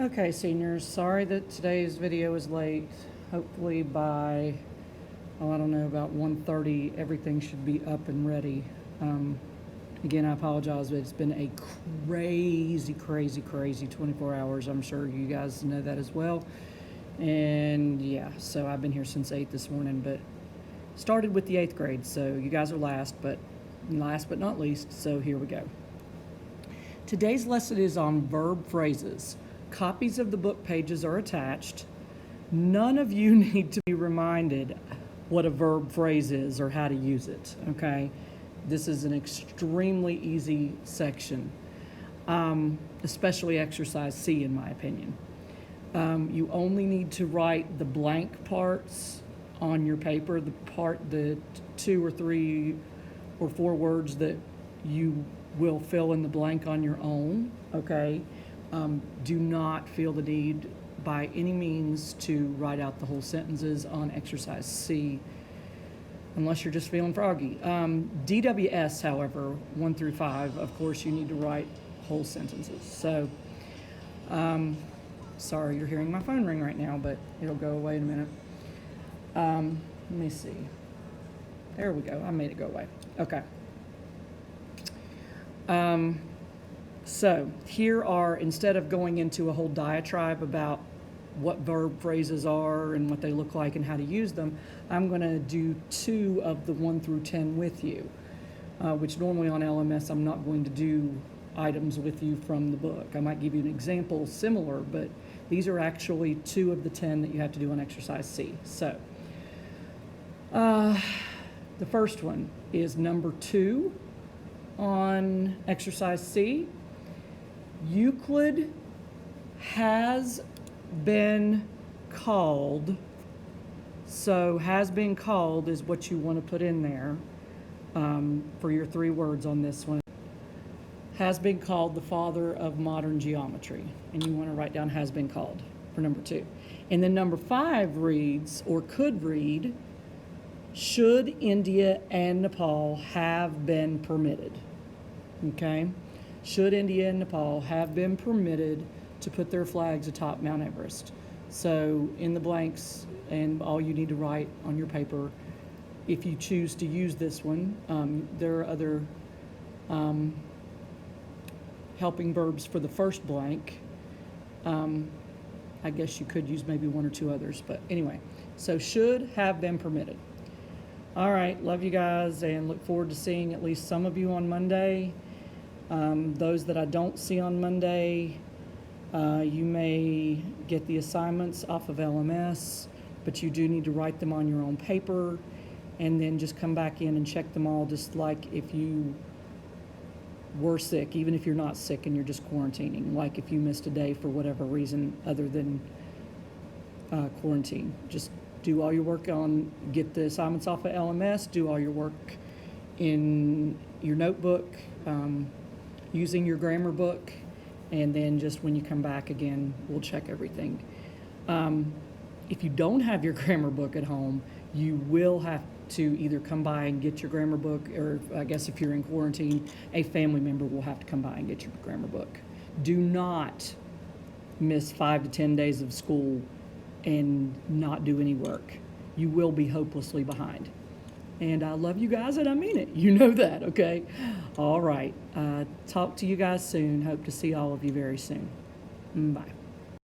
Okay, seniors, sorry that today's video is late. Hopefully by, I don't know, about 1:30, everything should be up and ready. Again, I apologize, but it's been a crazy 24 hours. I'm sure you guys know that as well. And yeah, so I've been here since 8 this morning, but started with the 8th grade. So you guys are last but not least, so here we go. Today's lesson is on verb phrases. Copies of the book pages are attached. None of you need to be reminded what a verb phrase is or how to use it, okay? This is an extremely easy section, especially exercise C in my opinion. You only need to write the blank parts on your paper, the 2 or 3 or 4 words that you will fill in the blank on your own, okay? Do not feel the need by any means to write out the whole sentences on exercise C unless you're just feeling froggy. DWS, however, 1 through 5, of course you need to write whole sentences. So, sorry you're hearing my phone ring right now, but it'll go away in a minute. Let me see. There we go. I made it go away. Okay. So here are, instead of going into a whole diatribe about what verb phrases are and what they look like and how to use them, I'm going to do 2 of the 1 through 10 with you, which normally on LMS I'm not going to do items with you from the book. I might give you an example similar, but these are actually 2 of the 10 that you have to do on exercise C. So the first one is number 2 on exercise C. Euclid has been called. So has been called is what you want to put in there for your 3 words on this one. Has been called the father of modern geometry. And you want to write down has been called for number 2. And then number 5 reads, or could read, should India and Nepal have been permitted? Okay? Should India and Nepal have been permitted to put their flags atop Mount Everest? So in the blanks, and all you need to write on your paper, if you choose to use this one, there are other helping verbs for the first blank. I guess you could use maybe 1 or 2 others, but anyway, so should have been permitted. All right, love you guys and look forward to seeing at least some of you on Monday. Those that I don't see on Monday, you may get the assignments off of LMS, but you do need to write them on your own paper and then just come back in and check them all, just like if you were sick, even if you're not sick and you're just quarantining, like if you missed a day for whatever reason other than quarantine. Just do all your work on, get the assignments off of LMS, do all your work in your notebook, using your grammar book, and then just when you come back again, we'll check everything. If you don't have your grammar book at home, you will have to either come by and get your grammar book, or I guess if you're in quarantine, a family member will have to come by and get your grammar book. Do not miss 5 to 10 days of school and not do any work. You will be hopelessly behind. And I love you guys, and I mean it. You know that, okay? All right. Talk to you guys soon. Hope to see all of you very soon. Bye.